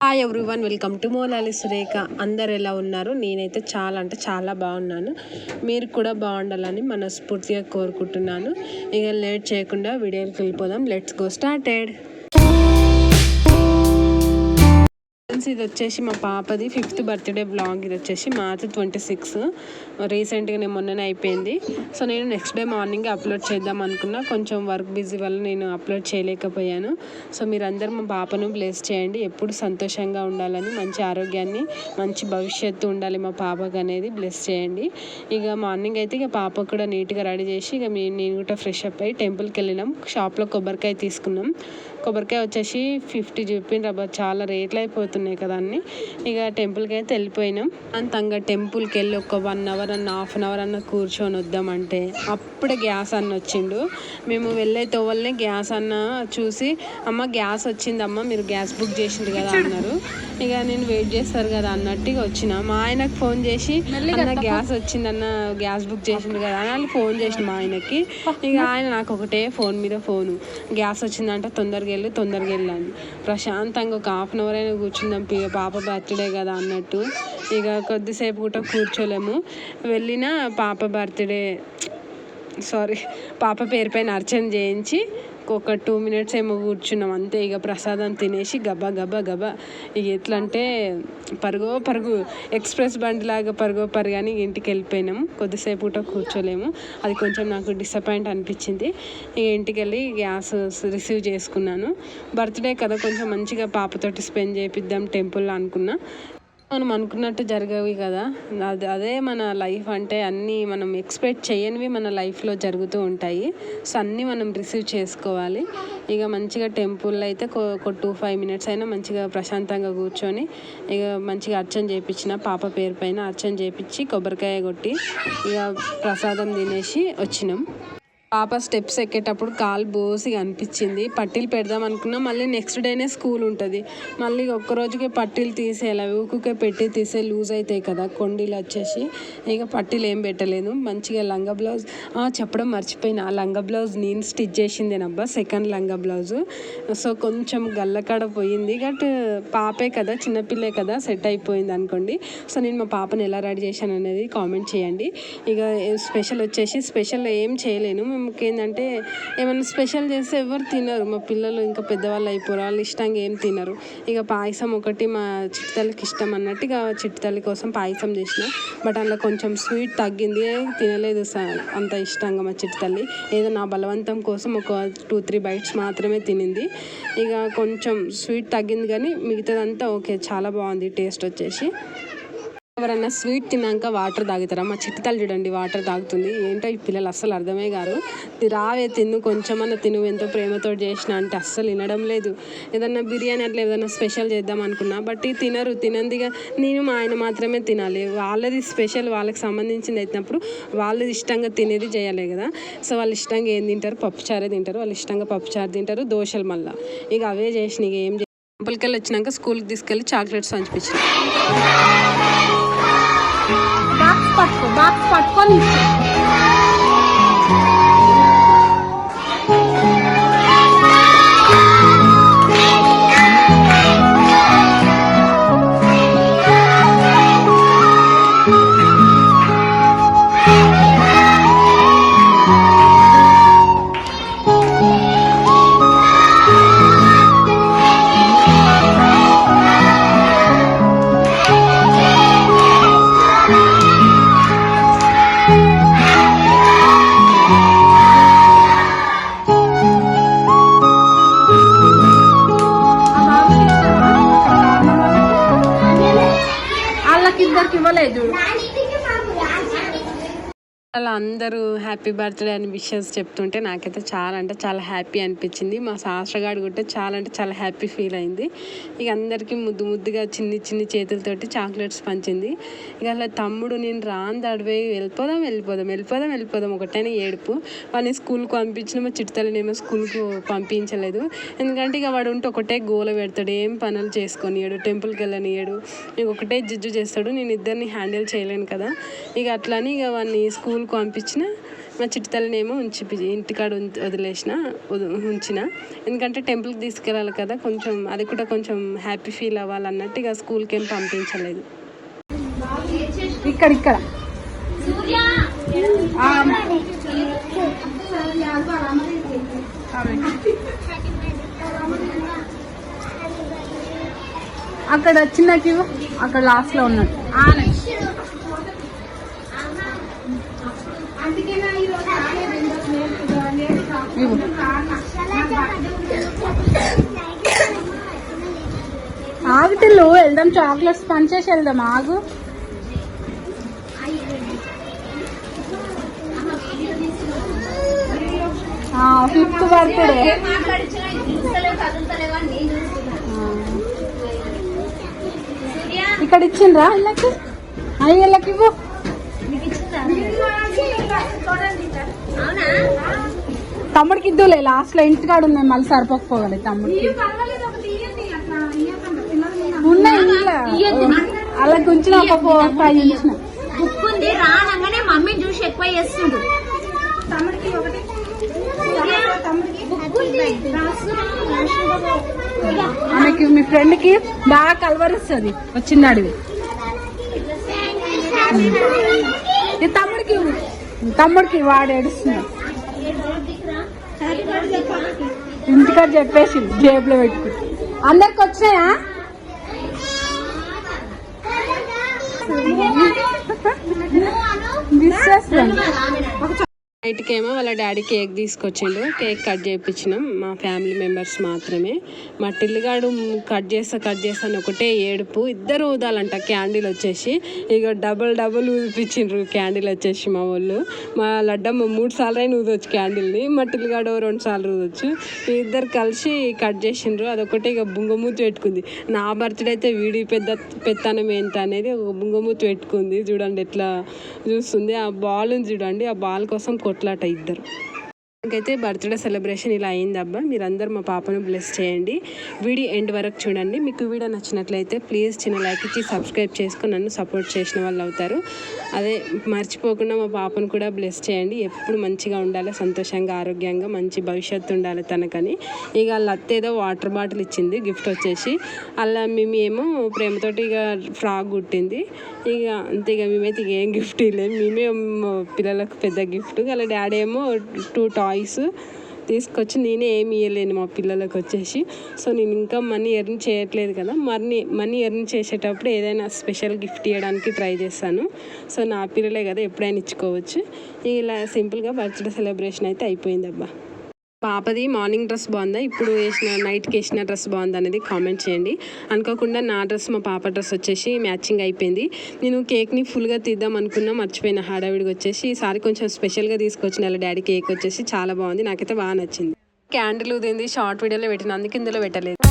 Hi everyone, welcome to Monali Surekha. అందరు ఎలా ఉన్నారు? నేనైతే చాలా అంటే చాలా బాగున్నాను. మీరు కూడా బాగుండాలని మనస్ఫూర్తిగా కోరుకుంటున్నాను. ఇక లేట్ చేయకుండా వీడియోకి వెళ్ళిపోదాం. Let's go started. ఇది వచ్చేసి మా పాపది 5th బర్త్డే బ్లాగ్. ఇది వచ్చేసి March 26. రీసెంట్గా నేను మొన్ననే అయిపోయింది. సో నేను నెక్స్ట్ డే మార్నింగ్ అప్లోడ్ చేద్దాం అనుకున్నా. కొంచెం వర్క్ బిజీ వల్ల నేను అప్లోడ్ చేయలేకపోయాను. సో మీరందరూ మా పాపను బ్లెస్ చేయండి. ఎప్పుడు సంతోషంగా ఉండాలని, మంచి ఆరోగ్యాన్ని, మంచి భవిష్యత్తు ఉండాలి మా పాపకు అనేది బ్లెస్ చేయండి. ఇక మార్నింగ్ అయితే ఇక పాప కూడా నీట్గా రెడీ చేసి ఇక నేను కూడా ఫ్రెష్ అప్ అయ్యి టెంపుల్కి వెళ్ళినాం. షాప్లో కొబ్బరికాయ తీసుకున్నాం. కొబ్బరికాయ వచ్చేసి 50 చెప్పిండ్రు. చాలా రేట్లు అయిపోతున్నాయి కదా అన్ని. ఇక టెంపుల్కి అయితే వెళ్ళిపోయినాం. అంతంగా టెంపుల్కి వెళ్ళి ఒక 1 అవర్ అన్న హాఫ్ అన్ అవర్ అన్న కూర్చొని వద్దామంటే అప్పుడే గ్యాస్ అన్న వచ్చిండు. మేము వెళ్ళే తోవల్నే గ్యాస్ అన్న చూసి, అమ్మ గ్యాస్ వచ్చిందమ్మ, మీరు గ్యాస్ బుక్ చేసిండ్రు కదా అన్నారు. ఇక నేను వెయిట్ చేస్తారు కదా అన్నట్టుగా వచ్చిన. మా ఆయనకు ఫోన్ చేసి, అన్న గ్యాస్ వచ్చిందన్న, గ్యాస్ బుక్ చేసిండ్రు కదా అని వాళ్ళు ఫోన్ చేసిన మా ఆయనకి. ఇక ఆయన నాకు ఒకటే ఫోన్ మీద ఫోను, గ్యాస్ వచ్చిందంట, తొందరగా వెళ్ళాను. ప్రశాంతంగా ఒక హాఫ్ అన్ అవర్ అయినా కూర్చుందాం, పాప బర్త్డే కదా అన్నట్టు. ఇక కొద్దిసేపు కూడా కూర్చోలేము. వెళ్ళిన పాప పేరు పైన అర్చన చేయించి ఒక 2 minutes ఏమో కూర్చున్నాం అంతే. ఇక ప్రసాదం తినేసి గబా ఇక ఎట్లా అంటే పరుగు ఎక్స్ప్రెస్ బండిలాగా పరుగు అని ఇంటికి వెళ్ళిపోయినాం. కొద్దిసేపు కూడా కూర్చోలేము. అది కొంచెం నాకు డిసప్పాయింట్ అనిపించింది. ఇక ఇంటికి వెళ్ళి గ్యాస్ రిసీవ్ చేసుకున్నాను. బర్త్డే కదా, కొంచెం మంచిగా పాపతోటి స్పెండ్ చేపిద్దాం టెంపుల్లో అనుకున్నా. మనం అనుకున్నట్టు జరగవి కదా. అదే మన లైఫ్ అంటే, అన్నీ మనం ఎక్స్పెక్ట్ చేయనివి మన లైఫ్లో జరుగుతూ ఉంటాయి. సో అన్నీ మనం రిసీవ్ చేసుకోవాలి. ఇక మంచిగా టెంపుల్లో అయితే ఒక 2-5 minutes అయినా మంచిగా ప్రశాంతంగా కూర్చొని ఇక మంచిగా అర్చన చేయించిన, పాప పేరు పైన అర్చన చేయించి కొబ్బరికాయ కొట్టి ఇక ప్రసాదం తినేసి వచ్చినాం. పాప స్టెప్స్ ఎక్కేటప్పుడు కాలు బోసిగా అనిపించింది. పట్టీలు పెడదాం అనుకున్నా. మళ్ళీ నెక్స్ట్ డేనే స్కూల్ ఉంటుంది. మళ్ళీ ఒక్కరోజుకే పట్టీలు తీసేయాలి. ఊరికే పెట్టి తీసే లూజ్ అవుతాయి కదా కొండీలు వచ్చేసి. ఇక పట్టీలు ఏం పెట్టలేదు. మంచిగా లంగా బ్లౌజ్ చెప్పడం మర్చిపోయినా, ఆ లంగా బ్లౌజ్ నేను స్టిచ్ చేసిందేనబ్బా, సెకండ్ లంగా బ్లౌజు. సో కొంచెం గల్లకాడ పోయింది. బట్ పాపే కదా, చిన్నపిల్లే కదా, సెట్ అయిపోయింది అనుకోండి. సో నేను మా పాపను ఎలా రెడీ చేశాను అనేది కామెంట్ చేయండి. ఇక స్పెషల్ ఏం చేయలేను. ఏంటంటే ఏమైనా స్పెషల్ చేస్తే ఎవరు తినరు. మా పిల్లలు ఇంకా పెద్దవాళ్ళు అయిపోరు, వాళ్ళు ఇష్టంగా ఏం తినరు. ఇక పాయసం ఒకటి మా చిట్టుతల్లికి ఇష్టం అన్నట్టు ఇక చిట్టుతల్లి కోసం పాయసం చేసిన. బట్ అందులో కొంచెం స్వీట్ తగ్గింది, తినలేదు అంత ఇష్టంగా మా చిట్టుతల్లి. ఏదో నా బలవంతం కోసం ఒక 2-3 bites మాత్రమే తినింది. ఇక కొంచెం స్వీట్ తగ్గింది కానీ మిగతాదంతా ఓకే, చాలా బాగుంది టేస్ట్ వచ్చేసి. ఎవరన్నా స్వీట్ తిన్నాక వాటర్ తాగుతారా? మా చిట్టుతల్లి చూడండి వాటర్ తాగుతుంది. ఏంటో ఈ పిల్లలు అస్సలు అర్థమే కాదు. రావే తిను, కొంచెమన్నా తిను, ఎంతో ప్రేమతో చేసిన అంటే అస్సలు వినడం లేదు. ఏదన్నా బిర్యానీ అట్లా ఏదైనా స్పెషల్ చేద్దాం అనుకున్నా, బట్ తినందిగా. నేను మా ఆయన మాత్రమే తినాలి. వాళ్ళది స్పెషల్, వాళ్ళకి సంబంధించింది అయినప్పుడు వాళ్ళు ఇష్టంగా తినేది చేయాలి కదా. సో వాళ్ళు ఇష్టంగా ఏం తింటారు? పప్పుచారే తింటారు. వాళ్ళు ఇష్టంగా పప్పుచారు తింటారు, దోశలు మళ్ళీ ఇక అవే చేసిన. ఇక ఏం టెంపుల్కి వచ్చినాక స్కూల్కి తీసుకెళ్ళి చాక్లెట్స్ పంచిపించిన. బాక్స్ పట్టుకొని ఇవ్వలేదు. అలా అందరూ హ్యాపీ బర్త్డే అని విషెస్ చెప్తుంటే నాకైతే చాలా అంటే చాలా హ్యాపీ అనిపించింది. మా శాస్త్రగాడు కూడా చాలా అంటే చాలా హ్యాపీ ఫీల్ అయింది. ఇక అందరికీ ముద్దుగా చిన్ని చేతులతోటి చాక్లెట్స్ పంచింది. ఇక అలా తమ్ముడు నేను రాను అడివే వెళ్ళిపోదాం ఒకటైనా ఏడుపు. వాడిని స్కూల్కి పంపించిన, మా చిట్టుతల్లినేమో స్కూల్కి పంపించలేదు. ఎందుకంటే ఇక వాడు ఉంటే ఒకటే గోల పెడతాడు, ఏం పనులు చేసుకొనియాడు, టెంపుల్కి వెళ్ళనియాడు, ఇక ఒకటే జిజ్జు చేస్తాడు. నేను ఇద్దరిని హ్యాండిల్ చేయలేను కదా. ఇక అట్లని ఇక వాడిని స్కూల్కి పంపించిన. మా చిట్టుతల్లినేమో ఇంటికాడ ఉంచిన, ఎందుకంటే టెంపుల్కి తీసుకెళ్ళాలి కదా, కొంచెం అది కూడా కొంచెం హ్యాపీ ఫీల్ అవ్వాలన్నట్టు ఇక స్కూల్కి ఏం పంపించలేదు. ఇక్కడ అక్కడ చిన్నకి అక్కడ లాస్ట్ లో ఉన్నాడు. ఆగుతిల్లు వెళ్దాం, చాక్లెట్స్ పంచేసి వెళ్దాం. ఆగు. Fifth birthday. ఇక్కడ ఇచ్చిండ్రా ఇళ్ళకి? అయ్యళ్ళకి ఇవ్వు. తమ్ముడికి ఇద్దులే, లాస్ట్ లో ఇంటికాడ ఉన్నాయి, మళ్ళీ సరిపోకపోగలి తమ్ముడికి ఉన్నాయి. అలా కొంచెం ఒక 5 ఇచ్చిన రాగానే మమ్మీ చూసి ఎక్కువ చేస్తుండు. ఆమెకి మీ ఫ్రెండ్ కి బాగా కలవరిస్తుంది వచ్చింది అడిగి. తమ్ముడికి వాడు ఏడుస్తున్నాడు. ఇంటికాడ చెప్పేసి జేబులో పెట్టుకుని. అందరికి వచ్చినాయా? నైట్కి ఏమో వాళ్ళ డాడీ కేక్ తీసుకొచ్చిండు, కేక్ కట్ చేయించినాం మా ఫ్యామిలీ మెంబర్స్ మాత్రమే. మా టిల్లిగాడు కట్ చేస్తాను ఒకటే ఏడుపు. ఇద్దరు ఊదాలంట క్యాండిల్ వచ్చేసి, ఇక డబుల్ ఊదిపించిండ్రు క్యాండిల్ వచ్చేసి మా వాళ్ళు. మా లడ్డమ్మ 3 సార్లు అయినా ఊదొచ్చు క్యాండిల్ని, మా టిల్లిగాడు 2 సార్లు ఊదొచ్చు. ఇద్దరు కలిసి కట్ చేసిండ్రు. అదొకటే ఇక బుంగమూతి పెట్టుకుంది. నా బర్త్డే అయితే వీడి పెత్తనం ఏంటి అనేది ఒక బుంగమూతి పెట్టుకుంది. చూడండి ఎట్లా చూస్తుంది. ఆ బాల్ చూడండి, ఆ బాల్ కోసం కొట్లాట ఇద్దరు. నాకైతే బర్త్డే సెలబ్రేషన్ ఇలా అయిందబ్బా. మీరందరూ మా పాపను బ్లెస్ చేయండి. వీడియో ఎండ్ వరకు చూడండి. మీకు వీడియో నచ్చినట్లయితే ప్లీజ్ చిన్న లైక్ ఇచ్చి సబ్స్క్రైబ్ చేసుకొని నన్ను సపోర్ట్ చేసిన వాళ్ళు అవుతారు. అదే మర్చిపోకుండా మా పాపను కూడా బ్లెస్ చేయండి. ఎప్పుడు మంచిగా ఉండాలి, సంతోషంగా ఆరోగ్యంగా మంచి భవిష్యత్తు ఉండాలి తనకని. ఇక వాళ్ళ అత్త ఏదో వాటర్ బాటిల్ ఇచ్చింది గిఫ్ట్ వచ్చేసి. అలా మేమేమో ప్రేమతోటి ఇక ఫ్రాక్ కుట్టింది. ఇక అంతే, ఇక మేమైతే ఇక ఏం గిఫ్ట్ ఇవ్వలేదు. మేమే పిల్లలకు పెద్ద గిఫ్ట్. వాళ్ళ డాడీ ఏమో 2 టాయ్స్ తీసుకొచ్చి, నేనే ఏమి ఇవ్వలేను మా పిల్లలకు వచ్చేసి. సో నేను ఇంకా మనీ ఎర్న్ చేయట్లేదు కదా, మనీ ఎర్న్ చేసేటప్పుడు ఏదైనా స్పెషల్ గిఫ్ట్ ఇవ్వడానికి ట్రై చేస్తాను. సో నా పిల్లలే కదా, ఎప్పుడైనా ఇచ్చుకోవచ్చు. ఇలా సింపుల్గా బర్త్డే సెలబ్రేషన్ అయితే అయిపోయింది అబ్బా. పాపది మార్నింగ్ డ్రెస్ బాగుందా, ఇప్పుడు నైట్కి వేసిన డ్రెస్ బాగుందా అనేది కామెంట్ చేయండి. అనుకోకుండా నా డ్రెస్ మా పాప డ్రెస్ వచ్చేసి మ్యాచింగ్ అయిపోయింది. నేను కేక్ని ఫుల్గా తీద్దాం అనుకున్నా, మర్చిపోయిన హడావిడిగా వచ్చేసి. ఈసారి కొంచెం స్పెషల్గా తీసుకొచ్చిన వాళ్ళ డాడీ కేక్ వచ్చేసి చాలా బాగుంది, నాకైతే బాగా నచ్చింది. క్యాండిల్ ఉదింది షార్ట్ వీడియోలో పెట్టిన, అందుకే ఇందులో పెట్టలేదు.